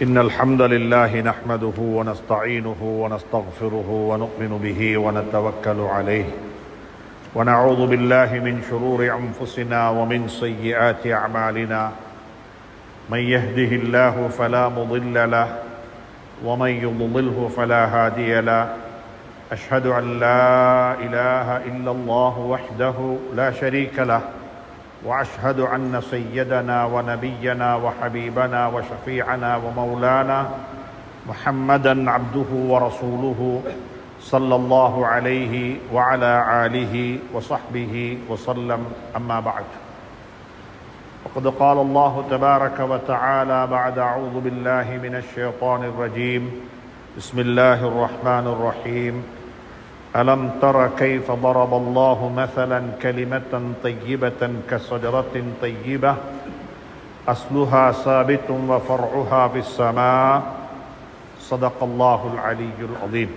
إن الحمد لله نحمده ونستعينه ونستغفره ونؤمن به ونتوكل عليه ونعوذ بالله من شرور أنفسنا ومن سيئات أعمالنا من يهده الله فلا مضل له ومن يضلله فلا هادي له أشهد أن لا إله إلا الله وحده لا شريك له وأشهد أن سيدنا ونبينا وحبيبنا وشفيعنا ومولانا محمدا عبده ورسوله صلى الله عليه وعلى آله وصحبه وسلم أما بعد وقد قال الله تبارك وتعالى بعد أعوذ بالله من الشيطان الرجيم بسم الله الرحمن الرحيم ألم تر كيف ضرب الله مثلا كلمة طيبة كشجرة طيبة أصلها ثابت وفرعها في السماء صدق الله العلي العظيم.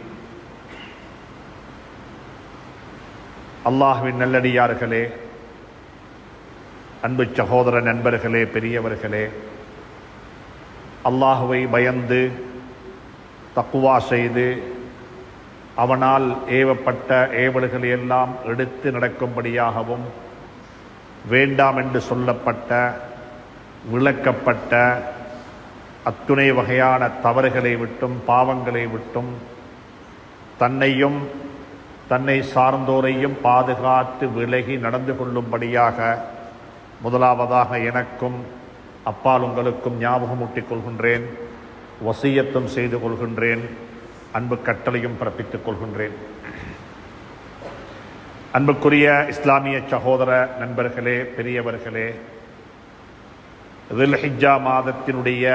அல்லாஹ்வின் நல்லடியார்களே, அன்பு சகோதர நண்பர்களே, பெரியவர்களே, அல்லாஹுவை பயந்து தக்குவா செய்து அவனால் ஏவப்பட்ட ஏவல்களை எல்லாம் எடுத்து நடக்கும்படியாகவும் வேண்டாம் என்று சொல்லப்பட்ட விளக்கப்பட்ட அத்துணை வகையான தவறுகளை விட்டும் பாவங்களை விட்டும் தன்னையும் தன்னை சார்ந்தோரையும் பாதுகாத்து விலகி நடந்து கொள்ளும்படியாக முதலாவதாக எனக்கும் அப்பால் உங்களுக்கும் ஞாபகமூட்டிக் கொள்கின்றேன், வசியத்தும் செய்து கொள்கின்றேன், அன்பு கட்டளையும் பிறப்பித்துக் கொள்கின்றேன். அன்புக்குரிய இஸ்லாமிய சகோதர நண்பர்களே, பெரியவர்களே, துல்ஹிஜ்ஜா மாதத்தினுடைய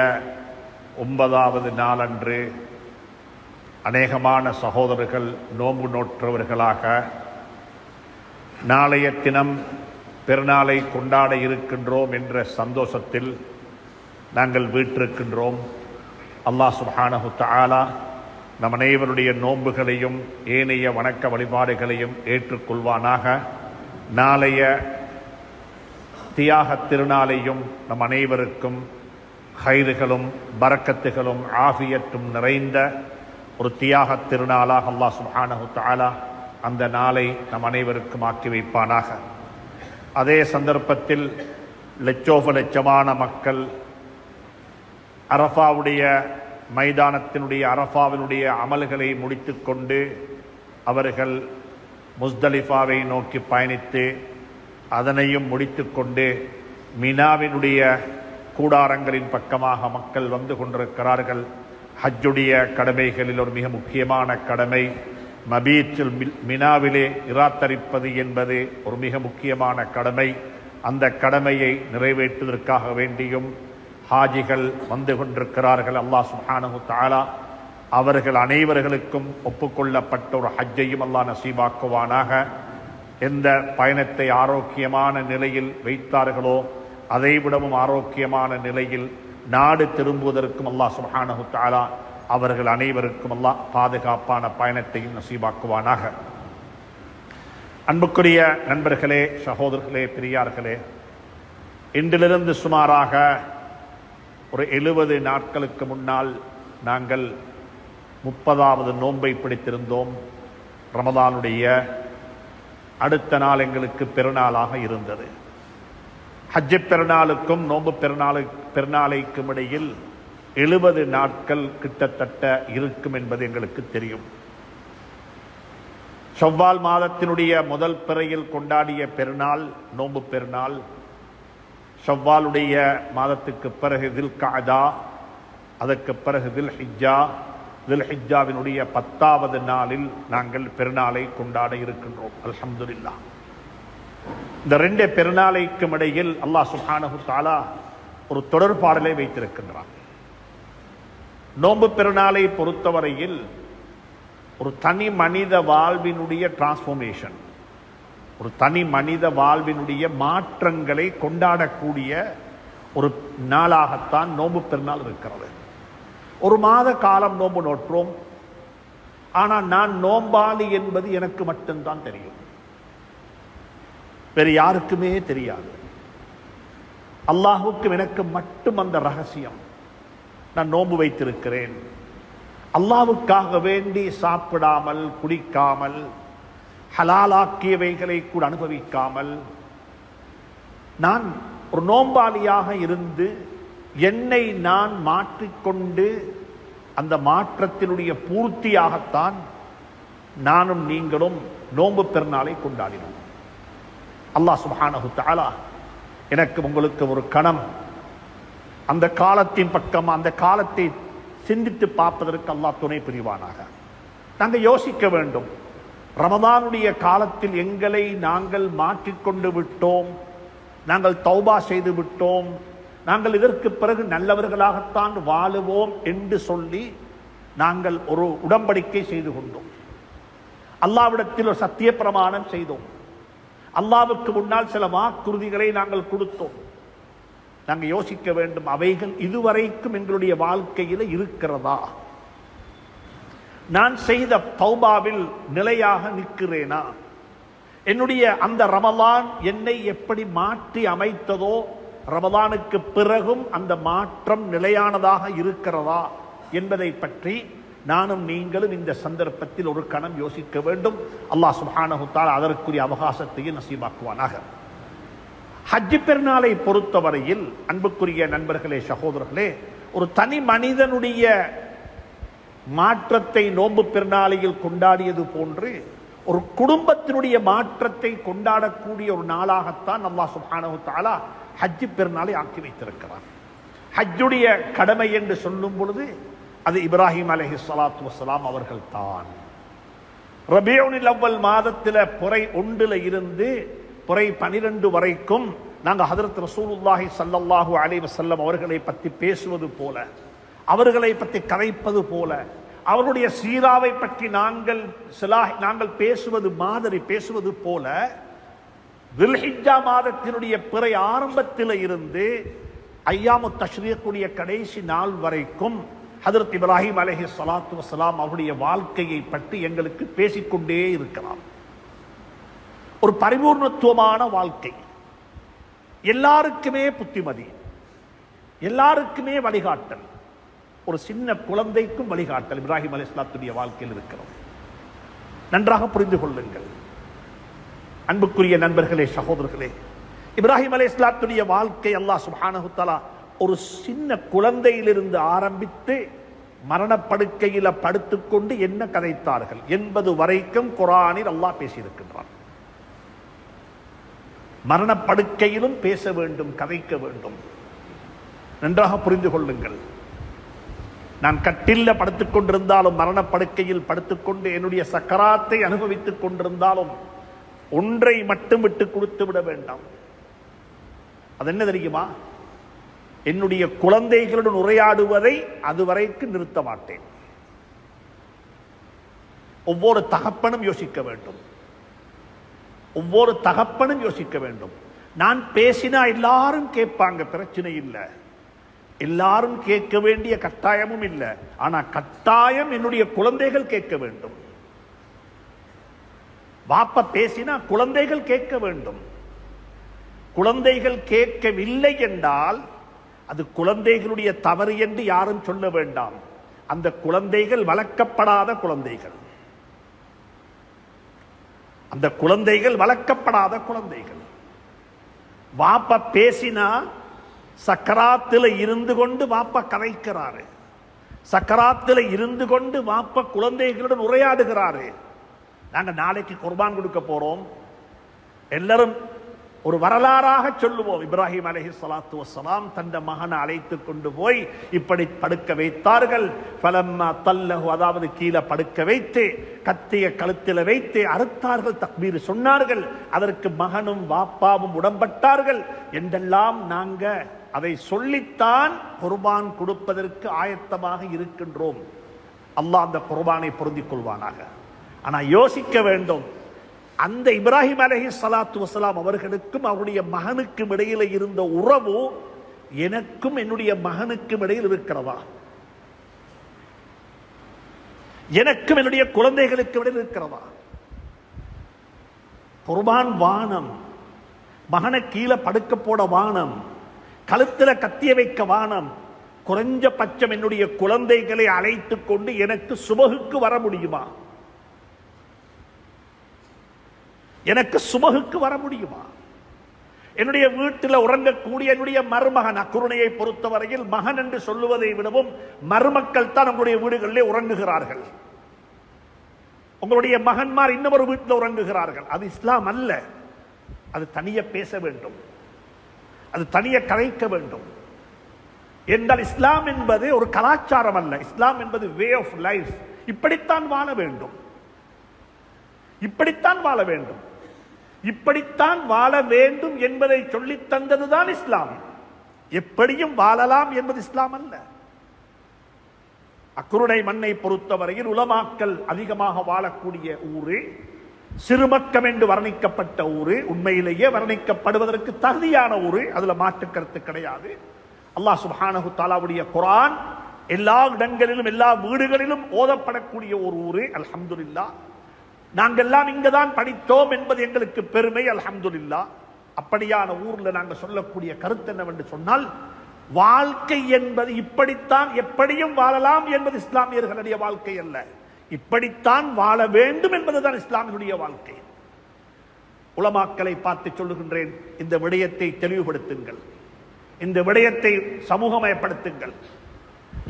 9வது நாளன்று அநேகமான சகோதரர்கள் நோன்பு நோற்றவர்களாக நாளைய தினம் பெருநாளை கொண்டாட இருக்கின்றோம் என்ற சந்தோஷத்தில் நாங்கள் வீற்றிருக்கின்றோம். அல்லாஹ் சுப்ஹானஹு தஆலா நம் அனைவருடைய நோன்புகளையும் ஏனைய வணக்க வழிபாடுகளையும் ஏற்றுக்கொள்வானாக. நாளைய தியாக திருநாளையும் நம் அனைவருக்கும் ஹைறுகளும் பரக்கத்துகளும் ஆஃபியத்தும் நிறைந்த ஒரு தியாக திருநாளாக அல்லாஹ் சுப்ஹானஹு தஆலா அந்த நாளை நம் அனைவருக்கும் ஆக்கி வைப்பானாக. அதே சந்தர்ப்பத்தில் லட்சோப மக்கள் அரஃபாவுடைய மைதானத்தினுடைய அரஃபாவினுடைய அமல்களை முடித்து கொண்டு அவர்கள் முஸ்தலிஃபாவை நோக்கி பயணித்து அதனையும் முடித்து கொண்டு மினாவினுடைய கூடாரங்களின் பக்கமாக மக்கள் வந்து கொண்டிருக்கிறார்கள். ஹஜ்ஜுடைய கடமைகளில் ஒரு மிக முக்கியமான கடமை மபீத்தில் மினாவிலே இராத்தரிப்பது என்பது ஒரு மிக முக்கியமான கடமை. அந்த கடமையை நிறைவேற்றுவதற்காக வேண்டியும் ஹாஜிகள் வந்து கொண்டிருக்கிறார்கள். அல்லாஹ் சுப்ஹானஹு தஆலா அவர்கள் அனைவர்களுக்கும் ஒப்புக்கொள்ளப்பட்ட ஒரு ஹஜ்ஜையும் அல்லாஹ் நசீபாக்குவானாக. எந்த பயணத்தை ஆரோக்கியமான நிலையில் வைத்தார்களோ அதைவிடவும் ஆரோக்கியமான நிலையில் நாடு திரும்புவதற்கும் அல்லாஹ் சுப்ஹானஹு தஆலா அவர்கள் அனைவருக்கும் அல்லாஹ் பாதுகாப்பான பயணத்தையும் நசீபாக்குவானாக. அன்புக்குரிய நண்பர்களே, சகோதரர்களே, பெரியார்களே, இன்றிலிருந்து சுமாராக ஒரு 70 நாட்களுக்கு முன்னால் நாங்கள் 30வது நோன்பை பிடித்திருந்தோம். ரமதானுடைய அடுத்த நாள் எங்களுக்கு பெருநாளாக இருந்தது. ஹஜ்ஜு பெருநாளுக்கும் நோன்பு பெருநாளைக்கும் இடையில் 70 நாட்கள் கிட்டத்தட்ட இருக்கும் என்பது எங்களுக்கு தெரியும். ஷவ்வால் மாதத்தினுடைய முதல் பிறையில் கொண்டாடிய பெருநாள் நோன்பு பெருநாள். ஷவ்வாலுடைய மாதத்துக்கு பிறகு தில்காதா, அதற்கு பிறகு தில்ஹிஜ்ஜாவினுடைய 10வது நாளில் நாங்கள் பெருநாளை கொண்டாட இருக்கின்றோம். அல்ஹம்துலில்லாஹ். இந்த 2 பெருநாளைக்கும் இடையில் அல்லாஹ் சுப்ஹானஹு தஆலா ஒரு தொடர்பாடலை வைத்திருக்கின்றான். நோன்பு பெருநாளை பொறுத்தவரையில் ஒரு தனி மனித வாழ்வினுடைய டிரான்ஸ்ஃபர்மேஷன், ஒரு தனி மனித வாழ்வினுடைய மாற்றங்களை கொண்டாடக்கூடிய ஒரு நாளாகத்தான் நோன்பு பெருநாள் இருக்கிறது. ஒரு மாத காலம் நோன்பு நோற்றோம். ஆனால் நான் நோம்பாளி என்பது எனக்கு மட்டும்தான் தெரியும், வேறு யாருக்குமே தெரியாது. அல்லாஹுக்கும் எனக்கு மட்டும் அந்த ரகசியம். நான் நோன்பு வைத்திருக்கிறேன். அல்லாஹ்வுக்காக வேண்டி சாப்பிடாமல் குடிக்காமல் ஹலாலாக்கியவைகளை கூட அனுபவிக்காமல் நான் ஒரு நோம்பாளியாக இருந்து என்னை நான் மாற்றிக்கொண்டு அந்த மாற்றத்தினுடைய பூர்த்தியாகத்தான் நானும் நீங்களும் நோன்பு பெருநாளை கொண்டாடினோம். அல்லாஹ் சுப்ஹானஹு தஆலா எனக்கு உங்களுக்கு ஒரு கணம் அந்த காலத்தின் பக்கம் அந்த காலத்தை சிந்தித்து பார்ப்பதற்கு அல்லாஹ் துணை புரிவானாக. நாங்கள் யோசிக்க வேண்டும், ரமதானுடைய காலத்தில் எங்களை நாங்கள் மாற்றிக்கொண்டு விட்டோம், நாங்கள் தௌபா செய்து விட்டோம், நாங்கள் இதற்கு பிறகு நல்லவர்களாகத்தான் வாழுவோம் என்று சொல்லி நாங்கள் ஒரு உடன்படிக்கை செய்து கொண்டோம். அல்லாஹ்விடத்தில் ஒரு சத்திய பிரமாணம் செய்தோம். அல்லாஹ்வுக்கு முன்னால் சில வாக்குறுதிகளை நாங்கள் கொடுத்தோம். நாங்கள் யோசிக்க வேண்டும், அவைகள் இதுவரைக்கும் எங்களுடைய வாழ்க்கையில் இருக்கிறதா? நான் செய்த தௌபாவில் நிலையாக நிற்கிறேனா? என்னுடைய அந்த ரமலான் என்னை எப்படி மாற்றி அமைத்ததோ ரமலானுக்கு பிறகும் அந்த மாற்றம் நிலையானதாக இருக்கிறதா என்பதை பற்றி நானும் நீங்களும் இந்த சந்தர்ப்பத்தில் ஒரு கணம் யோசிக்க வேண்டும். அல்லாஹ் சுப்ஹானஹு தஆலா அதற்குரிய அவகாசத்தையும் நசீபாக்குவானாக. ஹஜ் பெருநாளை பொறுத்தவரையில் அன்புக்குரிய நண்பர்களே, சகோதரர்களே, ஒரு தனி மனிதனுடைய மாற்றத்தை நோன்பு பெருநாளையில் கொண்டாடியது போன்று ஒரு குடும்பத்தினுடைய மாற்றத்தை கொண்டாடக்கூடிய ஒரு நாளாகத்தான் அல்லாஹ் சுப்ஹானஹு தஆலா ஹஜ் பெருநாளை ஆக்கி வைத்திருக்கிறார். ஹஜ்ஜுடைய கடமை என்று சொல்லும் பொழுது அது இப்ராஹிம் அலைஹிஸ்ஸலாத்து வஸ்ஸலாம் அவர்கள் தான். ரபியுல் அவ்வல் மாதத்தில் புரை 1 இருந்து புரை 12 வரைக்கும் நாங்கள் ஹதரத் ரசூலுல்லாஹி ஸல்லல்லாஹு அலைஹி வஸல்லம் அவர்களை பற்றி பேசுவது போல, அவர்களை பற்றி கதைப்பது போல, அவருடைய சீராவை பற்றி நாங்கள் பேசுவது மாதிரி பேசுவது போல துல்ஹிஜ்ஜா மாதத்தினுடைய பிறை ஆரம்பத்தில் இருந்து ஐயாமு தஷ்ரீக்குடைய கடைசி நாள் வரைக்கும் ஹதரத் இப்ராஹிம் அலைஹிஸ்ஸலாத்து வஸ்ஸலாம் அவருடைய வாழ்க்கையை பற்றி எங்களுக்கு பேசிக்கொண்டே இருக்கலாம். ஒரு பரிபூர்ணத்துவமான வாழ்க்கை, எல்லாருக்குமே புத்திமதி, எல்லாருக்குமே வழிகாட்டல், ஒரு சின்ன குழந்தைக்கும் வழிகாட்டல் இப்ராஹிம் அலைஹிஸ்ஸலாத்துடைய வாழ்க்கையில் இருக்கிறது. நன்றாக புரிந்து கொள்ளுங்கள் அன்புக்குரிய நண்பர்களே, சகோதரர்களே. இப்ராஹிம் அலைஹிஸ்ஸலாத்துடைய வாழ்க்கை அல்லாஹ் சுப்ஹானஹு தஆலா ஒரு சின்ன குழந்தையிலிருந்து ஆரம்பித்து மரணப்படுக்கையில் படுத்துக்கொண்டு என்ன கதைத்தார்கள் என்பது வரைக்கும் குர்ஆனில் அல்லாஹ் பேசியிருக்கின்றான். மரணப்படுக்கையிலும் பேச வேண்டும், கதைக்க வேண்டும். நன்றாக புரிந்து கொள்ளுங்கள். நான் கட்டில்ல படுத்துக் கொண்டிருந்தாலும், மரணப்படுக்கையில் படுத்துக்கொண்டு என்னுடைய சக்கராத்தை அனுபவித்துக் கொண்டிருந்தாலும் ஒன்றை மட்டும் விட்டு கொடுத்து விட வேண்டாம். அது என்ன தெரியுமா? என்னுடைய குழந்தைகளுடன் உரையாடுவதை அதுவரைக்கும் நிறுத்த மாட்டேன். ஒவ்வொரு தகப்பனும் யோசிக்க வேண்டும், ஒவ்வொரு தகப்பனும் யோசிக்க வேண்டும். நான் பேசினா எல்லாரும் கேட்பாங்க, பிரச்சனை இல்லை, எல்லாரும் கேட்க வேண்டிய கட்டாயமும் இல்லை. ஆனா கட்டாயம் என்னுடைய குழந்தைகள் கேட்க வேண்டும். வாப்பா பேசினா குழந்தைகள் கேட்க வேண்டும். குழந்தைகள் கேட்கவில்லை என்றால் அது குழந்தைகளுடைய தவறு என்று யாரும் சொல்ல வேண்டாம். அந்த குழந்தைகள் வளர்க்கப்படாத குழந்தைகள், அந்த குழந்தைகள் வளர்க்கப்படாத குழந்தைகள். வாப்பா பேசினா சக்கராத்தில் இருந்து கொண்டு வாப்பா கதைக்கிறாரு, சக்கராத்தில் இருந்து கொண்டு வாப்பா குழந்தைகளுடன் உரையாடுகிறாரு. நாங்கள் நாளைக்கு குர்பான் கொடுக்க போறோம், எல்லாரும் ஒரு வரலாறாக சொல்லுவோம். இப்ராஹிம் அலைஹிஸ்ஸலாத்து வஸ்ஸலாம் தந்த மகனை அழைத்து கொண்டு போய் இப்படி படுக்க வைத்தார்கள். ஃபலம்மா தல்லஹு, அதாவது கீழே படுக்க வைத்து கத்திய கழுத்தில் வைத்து அறுத்தார்கள், தக்பீர் சொன்னார்கள். அதற்கு மகனும் வாப்பாவும் உடம்பட்டார்கள் என்றெல்லாம் நாங்க அதை சொல்லித்தான் குர்பான் கொடுப்பதற்கு ஆயத்தமாக இருக்கின்றோம். அல்லாஹ் அந்த குர்பானை பொருந்திக் கொள்வானாக. ஆனா யோசிக்க வேண்டும், அந்த இப்ராஹிம் அலைஹிஸ்ஸலாத்து வஸ்ஸலாம் அவர்களுக்கும் அவருடைய மகனுக்கும் இடையில இருந்த உறவு எனக்கும் என்னுடைய மகனுக்கும் இடையில் இருக்கிறதா? எனக்கும் என்னுடைய குழந்தைகளுக்கு இடையில் இருக்கிறதா? குர்பான் வானம், மகனை கீழே படுக்க போட வானம், கழுத்துல கத்திய வைக்க வானம், குறைஞ்சபட்சம் என்னுடைய குழந்தைகளை அழைத்துக் கொண்டு எனக்கு சுபகுக்கு வர முடியுமா? எனக்கு சுபகுக்கு வர முடியுமா? என்னுடைய வீட்டில் உறங்கக்கூடிய என்னுடைய மருமகன், அக்குருணையை பொறுத்தவரையில் மகன் என்று சொல்லுவதை விடவும் மருமக்கள் தான் நம்முடைய வீடுகளிலே உறங்குகிறார்கள். உங்களுடைய மகன்மார் இன்னொரு வீட்டில் உறங்குகிறார்கள். அது இஸ்லாம் அல்ல. அது தனிய பேச வேண்டும், அது தனிய கலைக்க வேண்டும். என்றால் இஸ்லாம் என்பது ஒரு கலாச்சாரம் அல்ல. இஸ்லாம் என்பது வே ஆஃப் லைஃப். இப்படித்தான் வாழ வேண்டும், இப்படித்தான் வாழ வேண்டும், இப்படித்தான் வாழ வேண்டும் என்பதை சொல்லித் தந்ததுதான் இஸ்லாம். எப்படியும் வாழலாம் என்பது இஸ்லாம் அல்ல. அக்குருணை மண்ணை பொறுத்தவரையில் உலமாக்கள் அதிகமாக வாழக்கூடிய ஊரு, சிறுமக்கம் என்று வர்ணிக்கப்பட்ட ஊரு, உண்மையிலேயே வர்ணிக்கப்படுவதற்கு தகுதியான ஊரு, அதுல மாற்று கருத்து கிடையாது. அல்லாஹ் சுப்ஹானஹு தஆலாவுடைய குர்ஆன் எல்லா இடங்களிலும் எல்லா வீடுகளிலும் ஓதப்படக்கூடிய ஒரு ஊரு. அல்ஹம்துலில்லாஹ். நாங்கெல்லாம் இங்கதான் படித்தோம் என்பது எங்களுக்கு பெருமை. அல்ஹம்துலில்லாஹ். அப்படியான ஊர்ல நாங்க சொல்லக்கூடிய கருத்து என்னவென்று சொன்னால், வாழ்க்கை என்பது இப்படித்தான், எப்படியும் வாழலாம் என்பது இஸ்லாமியர்களுடைய வாழ்க்கை அல்ல. இப்படித்தான் வாழ வேண்டும் என்பதுதான் இஸ்லாமியருடைய வாழ்க்கை. உலமாக்களை பார்த்து சொல்லுகின்றேன், இந்த விடயத்தை தெளிவுபடுத்துங்கள், இந்த விடயத்தை சமூகமயப்படுத்துங்கள்.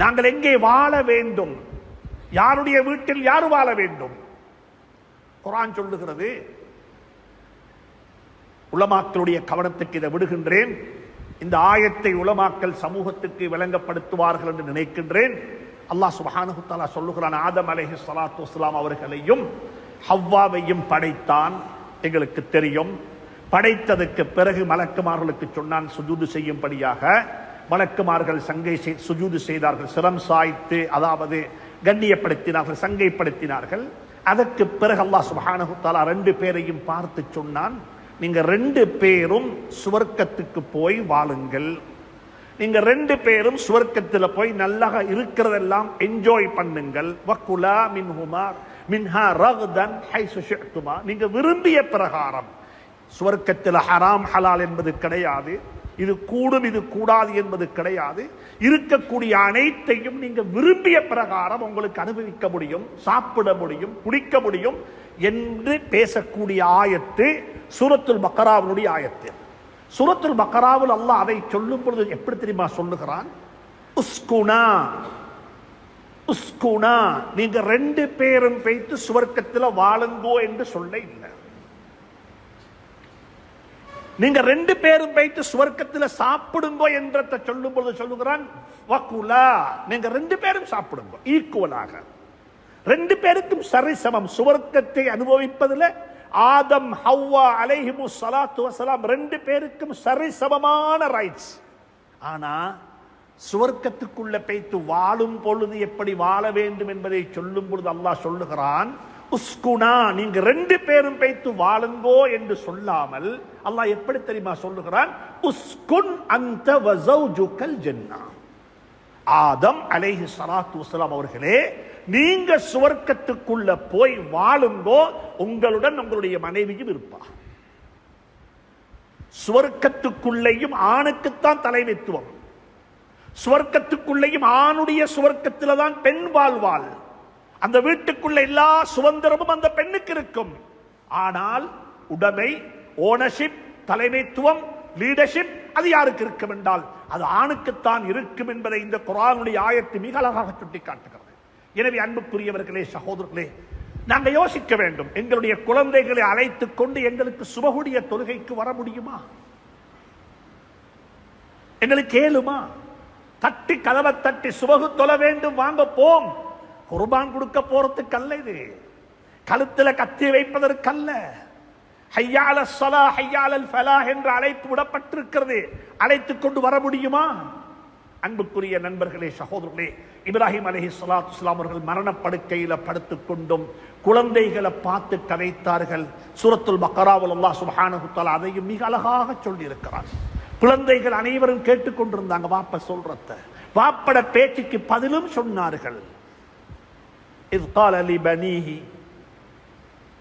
நாங்கள் எங்கே வாழ வேண்டும்? யாருடைய வீட்டில் யார் வாழ வேண்டும்? குர்ஆன் சொல்லுகிறது. உலமாக்களுடைய கவனத்துக்கு இதை விடுகின்றேன். இந்த ஆயத்தை உலமாக்கள் சமூகத்துக்கு விளங்கப்படுத்துவார்கள் என்று நினைக்கின்றேன். அல்லாஹ் சுப்ஹானஹு தஆலா சொல்லுகிறான், ஆதம் அலைஹிஸ்ஸலாத்து வஸ்ஸலாம் அவர்களையும் ஹவ்வாவையும் படைத்தான். எங்களுக்கு தெரியும். படைத்ததற்கு பிறகு மலக்குமார்களுக்கு சொன்னான் சுஜூது செய்யும்படியாக. மலக்குமார்கள் சங்கை சுஜூது செய்தார்கள், சிரம் சாய்த்து, அதாவது கண்ணியப்படுத்தினார்கள், சங்கைப்படுத்தினார்கள். அதற்கு பிறகு அல்லாஹ் சுப்ஹானஹு தஆலா ரெண்டு பேரையும் பார்த்து சொன்னான், நீங்க ரெண்டு பேரும் சுவர்க்கத்துக்கு போய் வாழுங்கள். நீங்க ரெண்டு பேரும் சுவர்க்கத்தில் போய் நல்லா இருக்கிறதெல்லாம் என்ஜாய் பண்ணுங்கள். வக்குலா மின்ஹுமா மின்ஹா ரகதன் ஹைசு ஷிஅ்துமா. நீங்க விரும்பிய பிரகாரம். சுவர்க்கத்தில் ஹராம் ஹலால் என்பது கிடையாது, இது கூடும் இது கூடாது என்பது கிடையாது. இருக்கக்கூடிய அனைத்தையும் நீங்க விரும்பிய பிரகாரம் உங்களுக்கு அனுபவிக்க முடியும், சாப்பிட முடியும், குடிக்க முடியும் என்று பேசக்கூடிய ஆயத்து சூரத்துல் பக்கராவுடைய ஆயத்து. சூரத்துல் பக்கராவில் அல்லாஹ் அதை சொல்லும் பொழுது எப்படி தெரியுமா சொல்லுகிறான்? உஸ்குனா உஸ்குனா, நீங்க ரெண்டு பேரும் பேய்த்து சுவர்க்கத்தில் வாழுங்கோ என்று சொல்ல இல்லை. நீங்க ரெண்டு பேரும் வைத்து சுவர்க்கத்தில் சாப்பிடுங்கோ என்ற சொல்லும் பொழுது சொல்லுகிறான் வகுலா, நீங்க ரெண்டு பேரும் சாப்பிடுங்க ஈக்குவலாக, ரெண்டு பேருக்கும் சரிசமம். சுவர்க்கத்தை அனுபவிப்பதில் ஆதம் ஹவ்வா அலைஹிமுஸ் ஸலாத்து வஸலாம் ரெண்டு பேருக்கும் சரிசமமான ரைட்ஸ். ஆனா சுவர்க்கத்துக்குள்ள பேய்த்து வாழும் பொழுது எப்படி வாழ வேண்டும் என்பதை சொல்லும் பொழுது அல்லாஹ் சொல்லுகிறான் உஸ்குனா, நீங்க ரெண்டு பேரும் பேய்த்து வாழுங்கோ என்று சொல்லாமல் அல்லாஹ் எப்படி தெரியுமா சொல்லுகிறான்? உஸ்குன் அன்த வ ஸௌஜுகல் ஜன்னah. ஆதம் அலைஹி ஸலாத்து வஸலாம் அவர்களே, நீங்க சுவர்க்கத்துக்குள்ள போய் வாழுங்கோ, உங்களுடன் உங்களுடைய மனைவியும் இருப்பா. சுவர்க்கத்துக்குள்ளேயும் ஆணுக்குத்தான் தலைமைத்துவம். சுவர்க்கத்துக்குள்ளேயும் ஆணுடைய சுவர்க்கத்தில் தான் பெண் வாழ்வாள். அந்த வீட்டுக்குள்ள எல்லா சுதந்திரமும் அந்த பெண்ணுக்கு இருக்கும். ஆனால் உடைமை, ஓனர்ஷிப், தலைமைத்துவம், லீடர்ஷிப் அது யாருக்கு இருக்கும் என்றால் அது ஆணுக்குத்தான் இருக்கும் என்பதை இந்த குர்ஆனுடைய ஆயத்து மிக அழகாக சுட்டிக்காட்டுகிறது. எனவே அன்புக்குரியவர்களே, சகோதரர்களே, நாங்கள் யோசிக்க வேண்டும். எங்களுடைய குழந்தைகளை அழைத்துக் கொண்டு எங்களுக்கு சுபகுடைய தொழுகைக்கு வர முடியுமா? எங்களுக்கு ஏழுமா? தட்டி கதவை தட்டி சுபகு தொழ வேண்டும், வாங்க போம். குர்பான் கொடுக்க போறதுக்கு அல்ல, இது கழுத்துல கத்தி வைப்பதற்கல்ல. ஹய்யா அலஸ் ஸலாஹ் ஹய்யா அலல் ஃபலாஹ் என்ற அழைப்பு விடப்பட்டிருக்கிறது. அழைத்துக் கொண்டு வர முடியுமா? அன்புக்குரிய நண்பர்களே, சகோதரர்களே, இப்ராஹிம் அலைஹிஸ்ஸலாத்து வஸ்ஸலாம் அவர்கள் மரணப்படுக்கையில படுத்துக் கொண்டும் குழந்தைகளை பார்த்து கதைத்தார்கள். சூரத்துல் பக்கராவில் அல்லாஹ் சுப்ஹானஹு தஆலா அதையும் மிக அழகாக சொல்லி இருக்கிறார். குழந்தைகள் அனைவரும் கேட்டுக்கொண்டிருந்தாங்க வாப்ப சொல்றத. வாப்பட பேச்சுக்கு பதிலும் சொன்னார்கள். إذ قال لبنيه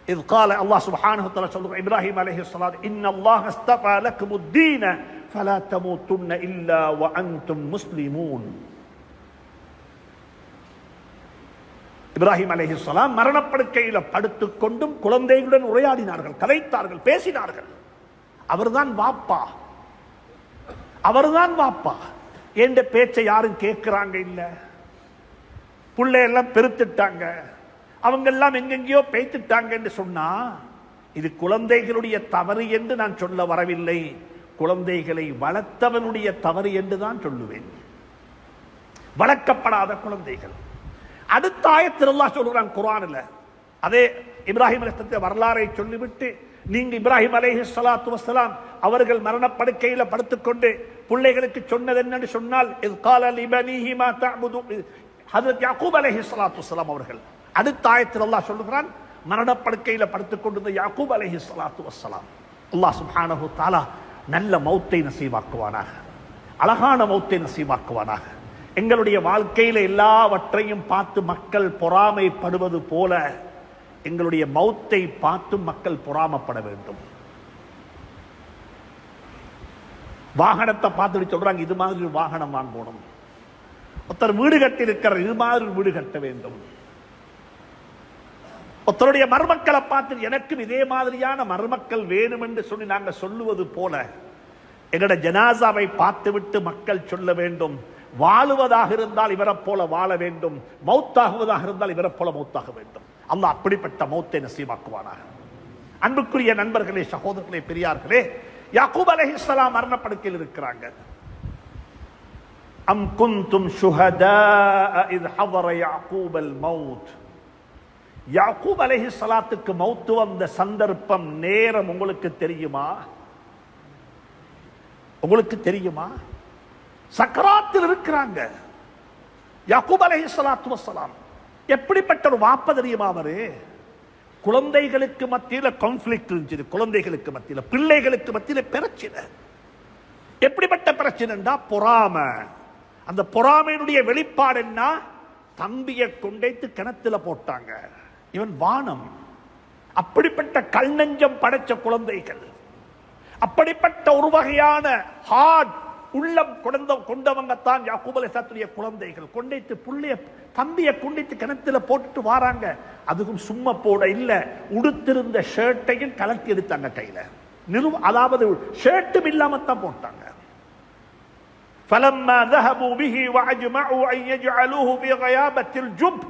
إذ قال الله سبحانه وتعالى إبراهيم عليه الصلاة إن الله اصطفى لكم الدين فلا تموتن إلا وأنتم مسلمون. இப்ராஹிம் அலைஹிஸ்ஸலாம் மரணப்படுக்கையில் படுத்துக் கொண்டும் குழந்தைகளுடன் உரையாடினார்கள், கதைத்தார்கள், பேசினார்கள். அவர்தான் வாப்பா, அவர்தான் வாப்பா. என்ற பேச்சை யாரும் கேட்கிறாங்க இல்ல. புள்ளை எல்லாம் பெருத்துட்டாங்க, அவங்க எல்லாம் எங்கெங்கயோ பேய்த்துட்டாங்க என்று சொன்னா இது குழந்தைகளுடைய தவறு என்று நான் சொல்ல வரவில்லை, குழந்தைகளை வளர்த்தவனுடைய தவறு என்று தான் சொல்லுவேன். வளர்க்கப்படாத குழந்தைகள். அடுத்த ஆயத்தில் அல்லாஹ் சொல்றான் குர்ஆன்ல, அதே இப்ராஹிம் அலைஹிஸ்ஸலாத்துடைய வரலாறை சொல்லிவிட்டு, நீங்க இப்ராஹிம் அலைஹிஸ்ஸலாத்து வஸ்ஸலாம் அவர்கள் மரணப்படுக்கையில் படுத்துக்கொண்டு பிள்ளைகளுக்கு சொன்னது என்னன்னு சொன்னால், இஸ் கால லிபனீஹி மா தஅபுது, ஹஜ்ரத் யாக்கூப் அலைஹிஸ்ஸலாத்து வஸ்ஸலாம் அவர்கள். அடுத்த ஆயத்தில் அல்லாஹ் சொல்றான், மரணப்படுக்கையில் படுத்துக் கொண்டிருந்த யாக்கூப் அலைஹிஸ்ஸலாத்து வஸ்ஸலாம். அல்லாஹ் சுப்ஹானஹு தஆலா நல்ல மௌத்தை நசீவாக்குவானாக, அழகான மௌத்தை நசீவாக்குவானாக. எங்களுடைய வாழ்க்கையில எல்லாவற்றையும் பார்த்து மக்கள் பொறாமைப்படுவது போல எங்களுடைய மௌத்தை பார்த்து மக்கள் பொறாமப்பட வேண்டும். வாகனத்தை பார்த்துட்டு சொல்றாங்க, இது மாதிரி வாகனம் வாங்கணும். ஒருத்தர் வீடு கட்டி இருக்கிற, இது மாதிரி வீடு கட்ட வேண்டும். ஒருத்தருடைய மருமக்களை பார்த்து எனக்கும் இதே மாதிரியான மருமக்கள் வேணும் என்று சொல்லி நாங்கள் சொல்லுவது போல எங்களோட ஜனாசாவை பார்த்துவிட்டு மக்கள் சொல்ல வேண்டும், வாழுவதாக இருந்தால் இவரை போல வாழ வேண்டும், மௌத்தாகுவதாக இருந்தால் இவரை போல மௌத்தாக வேண்டும். அல்லாஹ் அப்படிப்பட்ட மௌத்தை நசீவாக்குவானாக. அன்புக்குரிய நண்பர்களே, சகோதரர்களே, பெரியார்களே, யாக்கூப் அலைஹிஸ்ஸலாம் மரணப்படுக்கையில் இருக்கிறாங்க. அம் குந்தும் ஷுஹதா இத் ஹதர யாக்கூபல் மௌத். யாக்கூப் அலைஹிஸ்ஸலாத்துக்கு மௌத் வந்த சந்தர்ப்பம் நேரம் உங்களுக்கு தெரியுமா? உங்களுக்கு தெரியுமா? சக்கராத்தில் இருக்கிறாங்க யாக்கூப் அலைஹிஸ்ஸலாத்து வஸ்ஸலாம். எப்படிப்பட்ட ஒரு வாப்ப தெரியுமா அவரு? குழந்தைகளுக்கு மத்தியில் கான்ஃபிளிக்ட் இருந்துச்சு, குழந்தைகளுக்கு மத்தியில், பிள்ளைகளுக்கு மத்தியில் பிரச்சனை. எப்படிப்பட்ட பிரச்சனைண்டா பொறாமை. அந்த பொறாமையினுடைய வெளிப்பாடு என்ன? தம்பியை கொண்டைத்து கிணத்துல போட்டாங்க, இவன் வானம். அப்படிப்பட்ட கல்நெஞ்சம் படைச்ச குழந்தைகள், அப்படிப்பட்ட ஒரு வகையான ஹார்ட் உள்ளம் கொண்டவங்க தான் யாக்கூப் அலைஹிஸ்ஸலாத்துடைய குழந்தைகள். கொண்டைத்து புள்ளைய தம்பியை கொண்டைத்து கிணத்துல போட்டுட்டு வாராங்க. அதுவும் சும்மா போட இல்ல, உடுத்திருந்த ஷர்ட்டையும் கலட்டி எடுத்தாங்க கையில. அதாவது ஷர்ட்டும் இல்லாமத்தான் போட்டாங்க. فَلَمَّا ذَهَبُوا بِهِ وَأَجْمَعُوا أَن يَجْعَلُوهُ فِي غَيَابَةِ الْجُبِّ.